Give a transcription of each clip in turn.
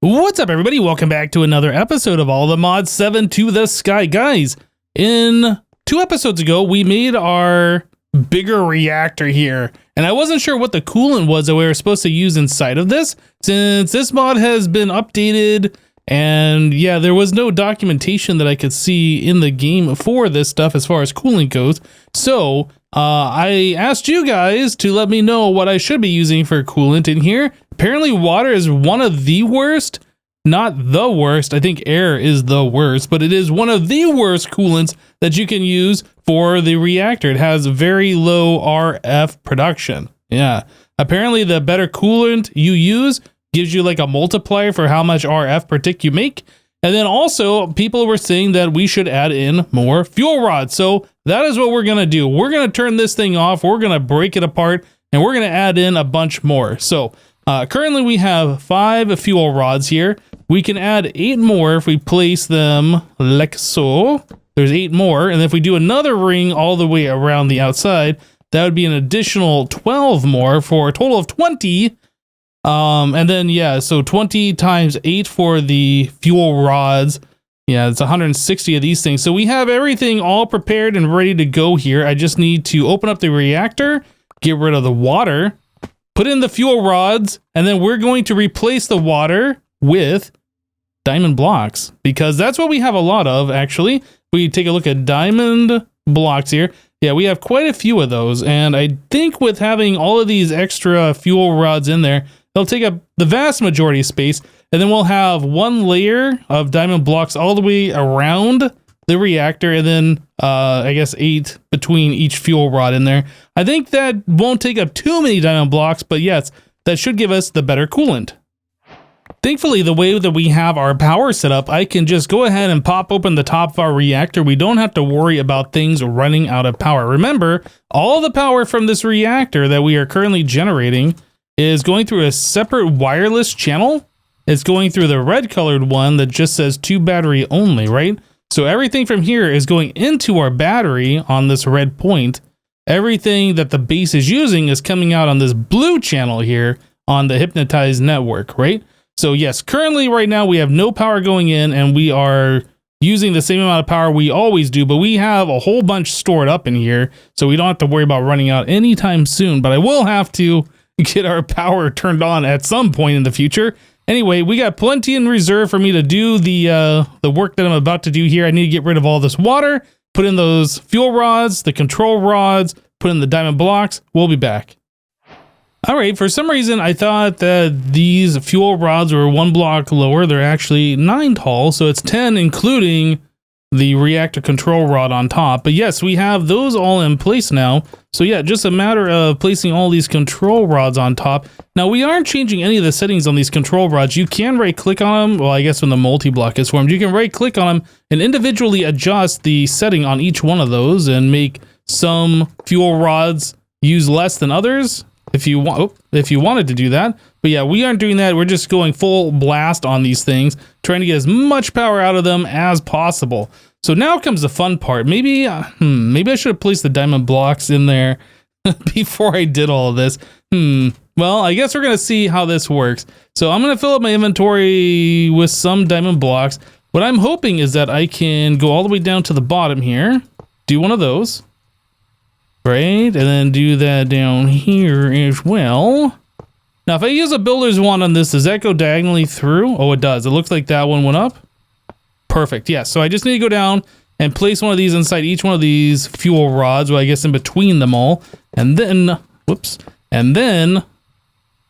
What's up, everybody? Welcome back to another episode of All the Mods 7 to the Sky. Guys, in 2 episodes ago, we made our bigger reactor here, and I wasn't sure what the coolant was that we were supposed to use inside of this, since this mod has been updated, and yeah, there was no documentation that I could see in the game for this stuff as far as coolant goes. So I asked you guys to let me know what I should be using for coolant in here. Apparently water is one of the worst, not the worst. I think air is the worst, but it is one of the worst coolants that you can use for the reactor. It has very low RF production. Yeah, apparently the better coolant you use gives you like a multiplier for how much RF per tick you make. And then also people were saying that we should add in more fuel rods. So that is what we're going to do. We're going to turn this thing off. We're going to break it apart and we're going to add in a bunch more. So currently we have 5 fuel rods here. We can add 8 more if we place them like so. There's 8 more. And if we do another ring all the way around the outside, that would be an additional 12 more for a total of 20. And then, yeah, so 20 times 8 for the fuel rods. Yeah, it's 160 of these things. So we have everything all prepared and ready to go here. I just need to open up the reactor, get rid of the water, put in the fuel rods, and then we're going to replace the water with diamond blocks, because that's what we have a lot of, actually. If we take a look at diamond blocks here, yeah, we have quite a few of those, and I think with having all of these extra fuel rods in there, they'll take up the vast majority of space, and then we'll have 1 layer of diamond blocks all the way around the reactor, and then I guess 8 between each fuel rod in there. I think that won't take up too many diamond blocks, but yes, that should give us the better coolant. Thankfully, the way that we have our power set up, I can just go ahead and pop open the top of our reactor. We don't have to worry about things running out of power. Remember, all the power from this reactor that we are currently generating is going through a separate wireless channel. It's going through the red colored one that just says 2 battery only, right? So everything from here is going into our battery on this red point. Everything that the base is using is coming out on this blue channel here on the Hypnotizd network, right? So yes, currently right now we have no power going in and we are using the same amount of power we always do, but we have a whole bunch stored up in here, so we don't have to worry about running out anytime soon. But I will have to get our power turned on at some point in the future. Anyway, we got plenty in reserve for me to do the work that I'm about to do here. I need to get rid of all this water, put in those fuel rods, the control rods, put in the diamond blocks. We'll be back. All right, for some reason, I thought that these fuel rods were 1 block lower. They're actually 9 tall, so it's 10, including the reactor control rod on top. But yes, we have those all in place now. So yeah, just a matter of placing all these control rods on top. Now, we aren't changing any of the settings on these control rods. You can right-click on them. Well, I guess when the multi-block is formed, you can right-click on them and individually adjust the setting on each one of those and make some fuel rods use less than others if you want, if you wanted to do that. But yeah, we aren't doing that. We're just going full blast on these things, trying to get as much power out of them as possible. So now comes the fun part. Maybe I should have placed the diamond blocks in there before I did all of this. Well, I guess we're going to see how this works. So I'm going to fill up my inventory with some diamond blocks. What I'm hoping is that I can go all the way down to the bottom here, do one of those, right? And then do that down here as well. Now, if I use a builder's wand on this, does that go diagonally through? Oh, it does. It looks like that one went up. Perfect. Yeah, so I just need to go down and place one of these inside each one of these fuel rods, well, I guess in between them all. And then, whoops. And then,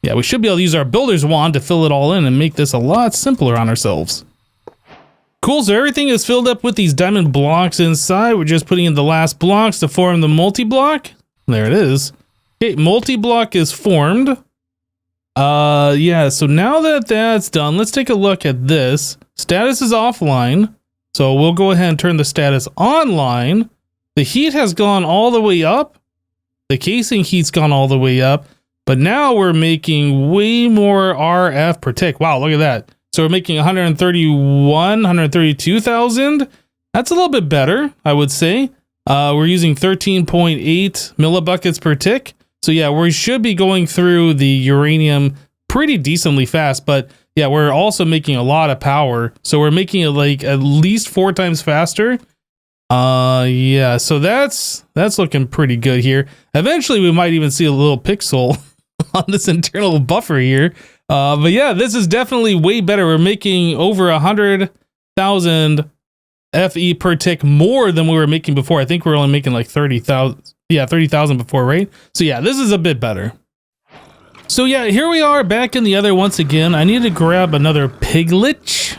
yeah, we should be able to use our builder's wand to fill it all in and make this a lot simpler on ourselves. Cool, so everything is filled up with these diamond blocks inside. We're just putting in the last blocks to form the multi-block. There it is. Okay, multi-block is formed. Yeah, so now that that's done, let's take a look at this. Status is offline, so we'll go ahead and turn the status online. The heat has gone all the way up. The casing heat's gone all the way up, but now we're making way more RF per tick. Wow, look at that. So we're making 132,000. That's a little bit better, I would say. We're using 13.8 millibuckets per tick. So yeah, we should be going through the uranium pretty decently fast, but yeah, we're also making a lot of power. So we're making it like at least 4 times faster. Yeah, so that's looking pretty good here. Eventually we might even see a little pixel on this internal buffer here. But yeah, this is definitely way better. We're making over 100,000 FE per tick more than we were making before. I think we're only making like 30,000. Yeah, 30,000 before, right? So yeah, this is a bit better. So yeah, here we are back in the other once again. I need to grab another Piglich.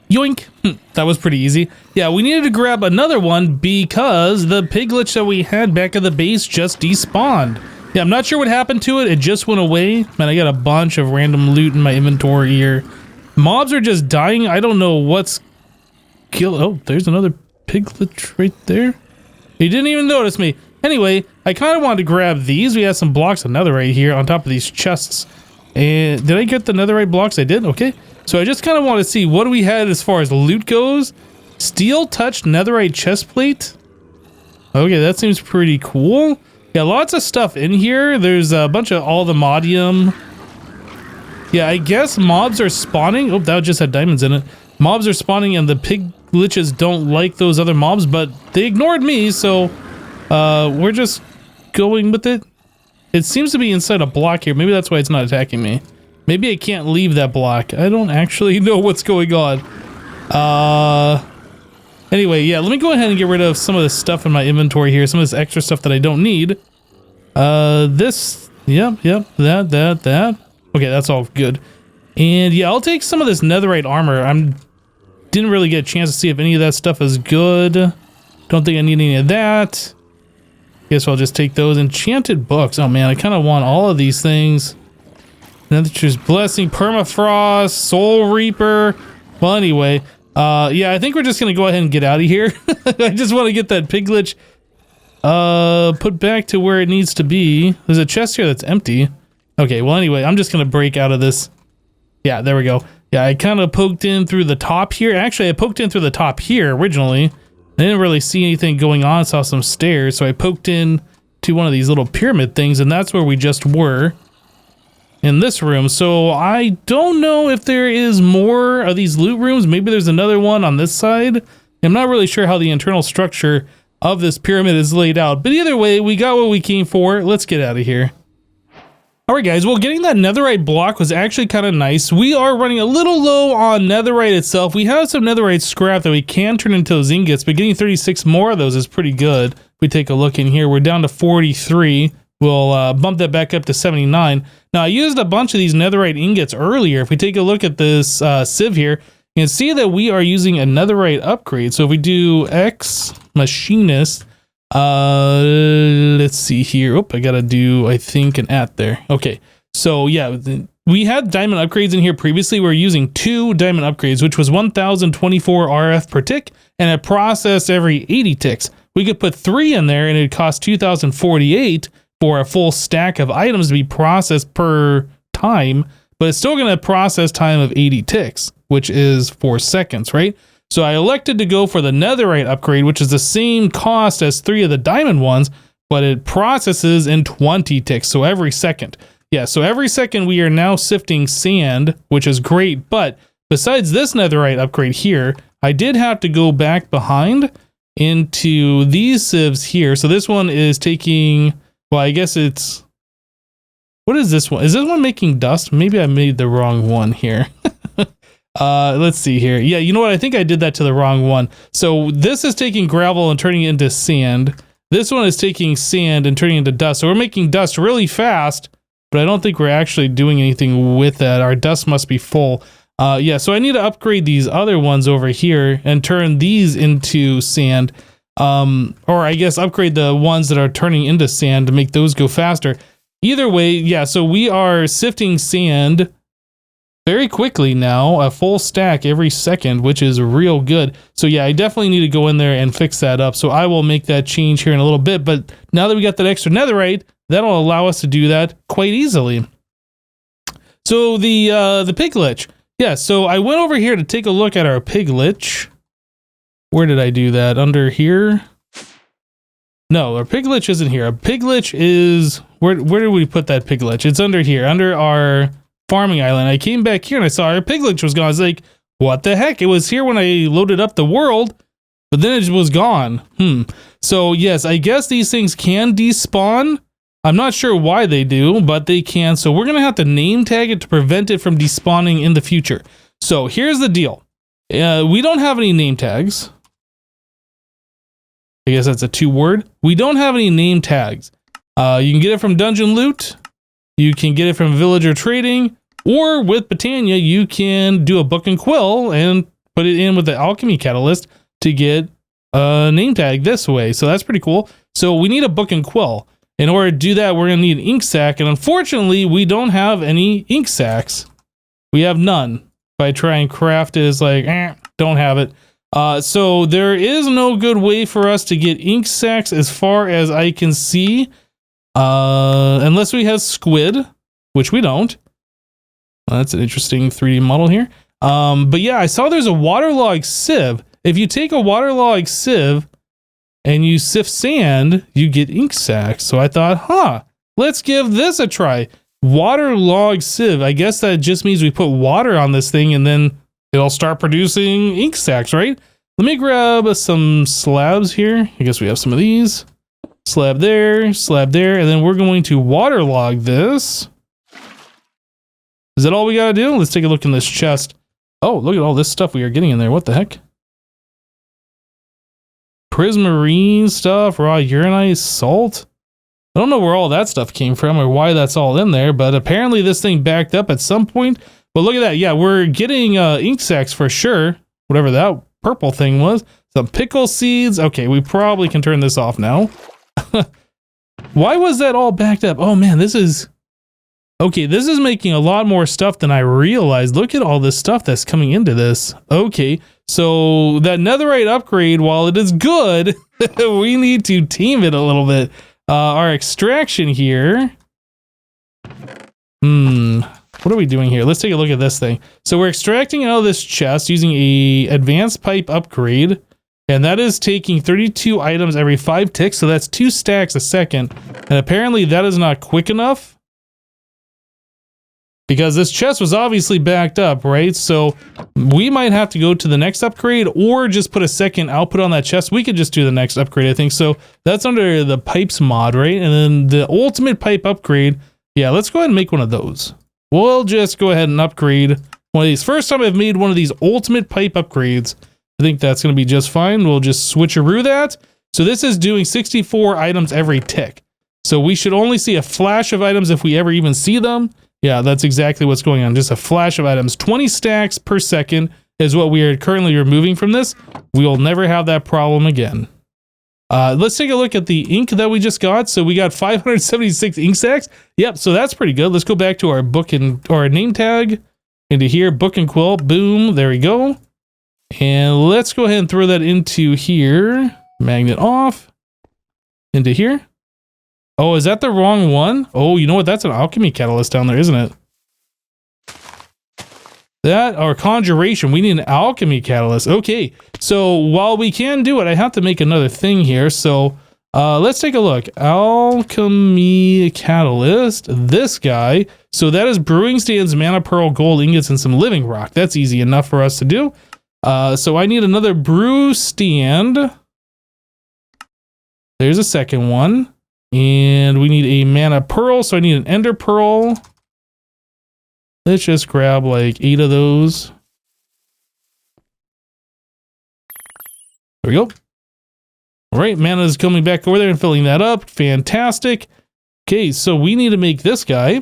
Yoink. That was pretty easy. Yeah, we needed to grab another one because the Piglich that we had back at the base just despawned. Yeah, I'm not sure what happened to it. It just went away. Man, I got a bunch of random loot in my inventory here. Mobs are just dying. I don't know what's killed. Oh, there's another Piglich right there. He didn't even notice me. Anyway, I kind of wanted to grab these. We have some blocks of netherite here on top of these chests. And did I get the netherite blocks? I did. Okay. So I just kind of want to see what do we had as far as loot goes. Steel touched netherite chest plate. Okay, that seems pretty cool. Yeah, lots of stuff in here. There's a bunch of all the modium. Yeah, I guess mobs are spawning. Oh, that just had diamonds in it. Mobs are spawning and the Pigliches don't like those other mobs, but they ignored me, so we're just going with it. It seems to be inside a block here. Maybe that's why it's not attacking me. Maybe I can't leave that block. I don't actually know what's going on. Anyway, yeah, let me go ahead and get rid of some of this stuff in my inventory here. Some of this extra stuff that I don't need. This, yep, that. Okay, that's all good. And yeah, I'll take some of this netherite armor. Didn't really get a chance to see if any of that stuff is good. Don't think I need any of that. Guess I'll just take those enchanted books. Oh man, I kind of want all of these things. Nature's Blessing, Permafrost, Soul Reaper. Well, anyway, yeah, I think we're just gonna go ahead and get out of here. I just want to get that Piglich put back to where it needs to be. There's a chest here that's empty. Okay, well, anyway, I'm just gonna break out of this. Yeah, there we go. Yeah, I kind of poked in through the top here. Actually, I poked in through the top here originally. I didn't really see anything going on. Saw some stairs, so I poked in to one of these little pyramid things, and that's where we just were in this room. So I don't know if there is more of these loot rooms. Maybe there's another one on this side. I'm not really sure how the internal structure of this pyramid is laid out, but either way, we got what we came for. Let's get out of here. All right, guys, well, getting that netherite block was actually kind of nice. We are running a little low on netherite itself. We have some netherite scrap that we can turn into those ingots, but getting 36 more of those is pretty good. If we take a look in here, we're down to 43. We'll bump that back up to 79. Now, I used a bunch of these netherite ingots earlier. If we take a look at this sieve here, you can see that we are using a netherite upgrade. So if we do X machinist, let's see here. Oh, I gotta do, I think, an @ there. Okay, so yeah, we had diamond upgrades in here previously. We were using 2 diamond upgrades, which was 1024 RF per tick, and it processed every 80 ticks. We could put 3 in there, and it cost 2048 for a full stack of items to be processed per time, but it's still gonna process time of 80 ticks, which is 4 seconds, right? So I elected to go for the netherite upgrade, which is the same cost as 3 of the diamond ones, but it processes in 20 ticks, so every second. Yeah, so every second we are now sifting sand, which is great, but besides this netherite upgrade here, I did have to go back behind into these sieves here. So this one is taking, well, I guess it's, what is this one? Is this one making dust? Maybe I made the wrong one here. Let's see here. Yeah, you know what? I think I did that to the wrong one. So this is taking gravel and turning it into sand. This one is taking sand and turning it into dust. So we're making dust really fast, but I don't think we're actually doing anything with that. Our dust must be full. Yeah, so I need to upgrade these other ones over here and turn these into sand. Or I guess upgrade the ones that are turning into sand to make those go faster. Either way, yeah, so we are sifting sand very quickly now, a full stack every second, which is real good. So yeah, I definitely need to go in there and fix that up. So I will make that change here in a little bit. But now that we got that extra netherite, that'll allow us to do that quite easily. So the Piglich. Yeah, so I went over here to take a look at our Piglich. Where did I do that? Under here? No, our Piglich isn't here. Our Piglich is, where did we put that Piglich? It's under here, under our farming island. I came back here and I saw our Piglich was gone. I was like, what the heck? It was here when I loaded up the world, but then it was gone. So yes, I guess these things can despawn. I'm not sure why they do, but they can. So we're going to have to name tag it to prevent it from despawning in the future. So here's the deal. We don't have any name tags. I guess that's a 2-word. We don't have any name tags. You can get it from dungeon loot. You can get it from villager trading. Or with Botania, you can do a book and quill and put it in with the alchemy catalyst to get a name tag this way. So that's pretty cool. So we need a book and quill. In order to do that, we're going to need an ink sac. And unfortunately, we don't have any ink sacs. We have none. If I try and craft it, it's like, don't have it. So there is no good way for us to get ink sacs as far as I can see. Unless we have squid, which we don't. Well, that's an interesting 3D model here. But yeah, I saw there's a waterlogged sieve. If you take a waterlogged sieve and you sift sand, you get ink sacs. So I thought, let's give this a try. Waterlogged sieve. I guess that just means we put water on this thing and then it'll start producing ink sacs, right? Let me grab some slabs here. I guess we have some of these. Slab there, and then we're going to waterlog this. Is that all we gotta do? Let's take a look in this chest. Oh, look at all this stuff we are getting in there. What the heck? Prismarine stuff, raw uranite, salt. I don't know where all that stuff came from or why that's all in there, but apparently this thing backed up at some point. But look at that. Yeah, we're getting ink sacs for sure. Whatever that purple thing was. Some pickle seeds. Okay, we probably can turn this off now. Why was that all backed up? Oh man, this is... Okay, this is making a lot more stuff than I realized. Look at all this stuff that's coming into this. Okay, so that netherite upgrade, while it is good, we need to team it a little bit. Our extraction here. What are we doing here? Let's take a look at this thing. So we're extracting out of this chest using a advanced pipe upgrade. And that is taking 32 items every 5 ticks. So that's 2 stacks a second. And apparently that is not quick enough. Because this chest was obviously backed up, right? So we might have to go to the next upgrade or just put a second output on that chest. We could just do the next upgrade, I think. So that's under the pipes mod, right? And then the ultimate pipe upgrade. Yeah, let's go ahead and make one of those. We'll just go ahead and upgrade one of these. First time I've made one of these ultimate pipe upgrades. I think that's going to be just fine. We'll just switcheroo that. So this is doing 64 items every tick. So we should only see a flash of items if we ever even see them. Yeah, that's exactly what's going on. Just a flash of items. 20 stacks per second is what we are currently removing from this. We will never have that problem again. Let's take a look at the ink that we just got. So we got 576 ink stacks. Yep, so that's pretty good. Let's go back to our book and or our name tag into here. Book and quill. Boom. There we go. And let's go ahead and throw that into here. Magnet off. Into here. Oh, is that the wrong one? Oh, you know what? That's an alchemy catalyst down there, isn't it? That or conjuration. We need an alchemy catalyst. Okay. So while we can do it, I have to make another thing here. So let's take a look. Alchemy catalyst. This guy. So that is brewing stands, mana pearl, gold ingots, and some living rock. That's easy enough for us to do. So I need another brew stand. There's a second one. And we need a mana pearl, so I need an ender pearl. Let's just grab like 8 of those. There we go. All right, mana is coming back over there and filling that up. Fantastic. Okay, so we need to make this guy.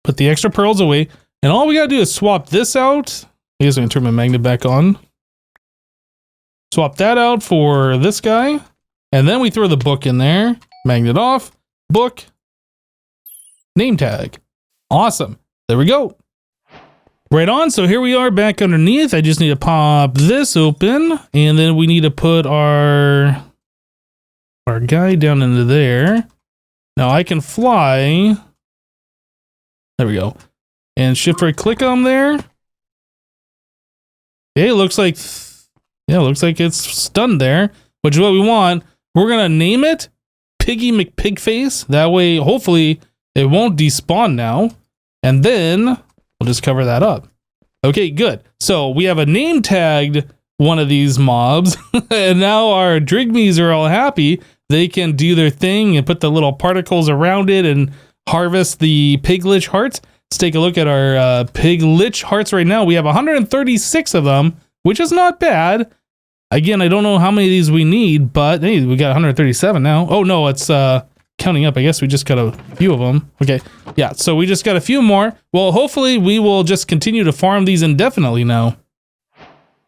Put the extra pearls away. And all we gotta do is swap this out. I guess I'm gonna turn my magnet back on. Swap that out for this guy. And then we throw the book in there. Magnet off. Book. Name tag. Awesome. There we go. Right on. So here we are back underneath. I just need to pop this open. And then we need to put our guy down into there. Now I can fly. There we go. And shift right click on there. Okay, looks like it's stunned there, which is what we want. We're going to name it Piggy McPigface. That way, hopefully, it won't despawn now. And then we'll just cover that up. Okay, good. So we have a name tagged one of these mobs, and now our Drigmies are all happy. They can do their thing and put the little particles around it and harvest the Piglich hearts. Let's take a look at our Piglich hearts right now. We have 136 of them, which is not bad. Again, I don't know how many of these we need, but hey, we got 137 now. Oh no, it's counting up. I guess we just got a few of them. Okay, yeah, so we just got a few more. Well, hopefully we will just continue to farm these indefinitely now.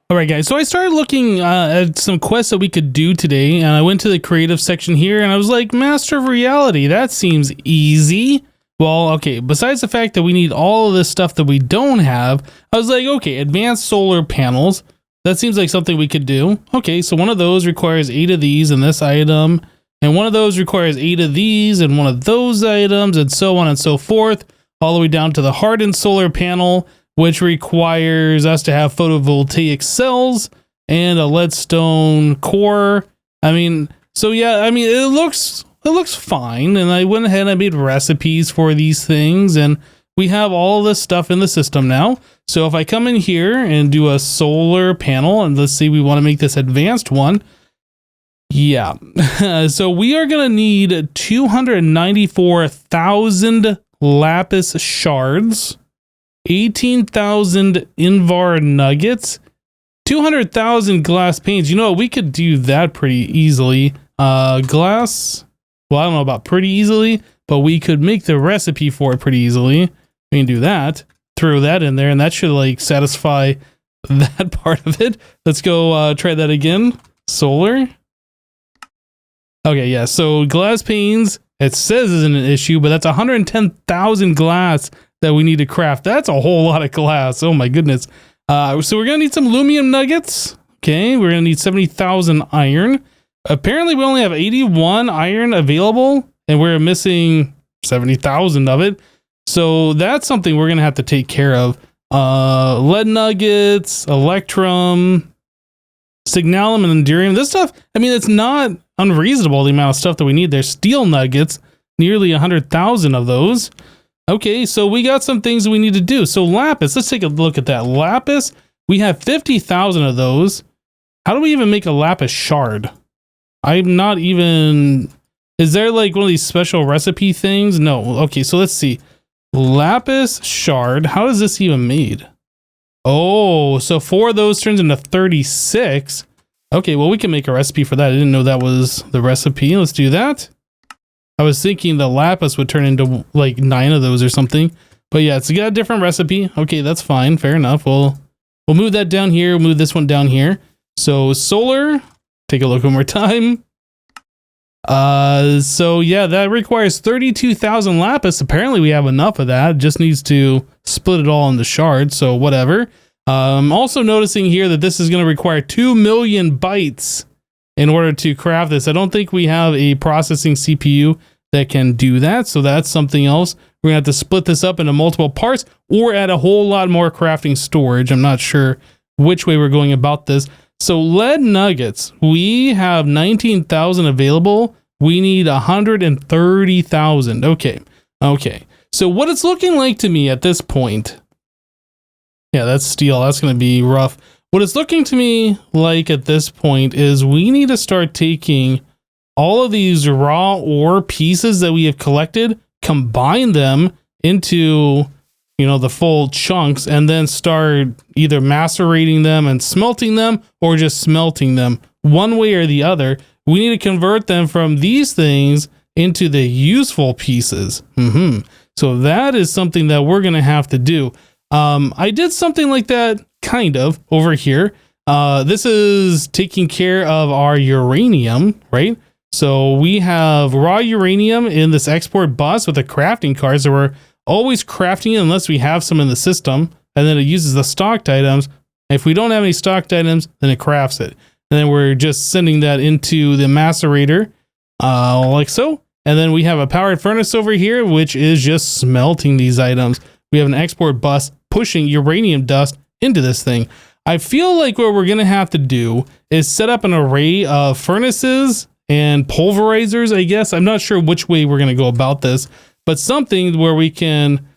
All right, guys, so I started looking at some quests that we could do today, and I went to the creative section here, and I was like, Master of Reality, that seems easy. Well, okay, besides the fact that we need all of this stuff that we don't have, I was like, okay, advanced solar panels. That seems like something we could do. Okay, so one of those requires 8 of these in this item, and one of those requires 8 of these and one of those items, and so on and so forth, all the way down to the hardened solar panel, which requires us to have photovoltaic cells and a leadstone core. I mean, so yeah, I mean, it looks fine. And I went ahead and I made recipes for these things, and we have all this stuff in the system now. So if I come in here and do a solar panel, and let's see, we want to make this advanced one. Yeah. So we are going to need 294,000 lapis shards, 18,000 invar nuggets, 200,000 glass panes. You know, we could do that pretty easily. Glass, well, I don't know about pretty easily, but we could make the recipe for it pretty easily. We can do that, throw that in there, and that should like satisfy that part of it. Let's go try that again. Solar. Okay, yeah, so glass panes, it says isn't an issue, but that's 110,000 glass that we need to craft. That's a whole lot of glass. Oh my goodness. So we're gonna need some lumium nuggets. Okay, we're gonna need 70,000 iron. Apparently we only have 81 iron available, and we're missing 70,000 of it. So that's something we're gonna have to take care of. Lead nuggets, electrum, signalum, and endurium. This stuff, I mean, it's not unreasonable, the amount of stuff that we need. There's steel nuggets, nearly 100,000 of those. Okay, so we got some things we need to do. So lapis, let's take a look at that. Lapis, we have 50,000 of those. How do we even make a lapis shard? I'm not even... Is there like one of these special recipe things? No. Okay, so let's see. Lapis shard, how is this even made? Oh, so 4 of those turns into 36. Okay, well, we can make a recipe for that. I didn't know that was the recipe. Let's do that. I was thinking the lapis would turn into like 9 of those or something. But yeah, it's got a different recipe. Okay, that's fine. Fair enough. We'll move that down here. We'll move this one down here. So solar, take a look one more time. So yeah, that requires 32,000 lapis. Apparently we have enough of that. It just needs to split it all into shards. So whatever. I'm also noticing here that this is going to require 2 million bytes in order to craft this. I don't think we have a processing CPU that can do that. So that's something else. We're gonna have to split this up into multiple parts or add a whole lot more crafting storage. I'm not sure which way we're going about this. So lead nuggets, we have 19,000 available. We need 130,000. Okay. So what it's looking like to me at this point, yeah, that's steel. That's going to be rough. What it's looking to me like at this point is we need to start taking all of these raw ore pieces that we have collected, combine them into, you know, the full chunks, and then start either macerating them and smelting them or just smelting them. One way or the other, we need to convert them from these things into the useful pieces. So that is something that we're going to have to do. I did something like that kind of over here. This is taking care of our uranium, right? So we have raw uranium in this export bus with a crafting card. So we're always crafting it unless we have some in the system, and then it uses the stocked items. If we don't have any stocked items, then it crafts it. And then we're just sending that into the macerator, like so. And then we have a powered furnace over here, which is just smelting these items. We have an export bus pushing uranium dust into this thing. I feel like what we're going to have to do is set up an array of furnaces and pulverizers, I guess. I'm not sure which way we're going to go about this, but something where we can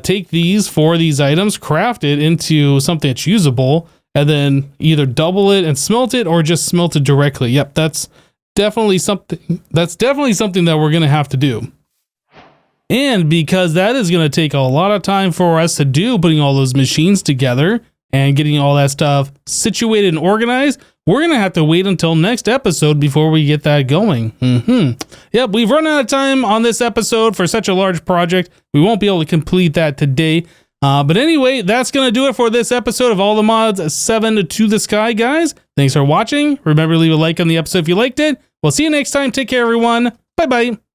take these 4 of these items, craft it into something that's usable, and then either double it and smelt it or just smelt it directly. Yep, that's definitely something that we're going to have to do. And because that is going to take a lot of time for us to do, putting all those machines together and getting all that stuff situated and organized, we're going to have to wait until next episode before we get that going. Yep, we've run out of time on this episode for such a large project. We won't be able to complete that today. But anyway, that's going to do it for this episode of All the Mods 7 to the Sky, guys. Thanks for watching. Remember to leave a like on the episode if you liked it. We'll see you next time. Take care, everyone. Bye-bye.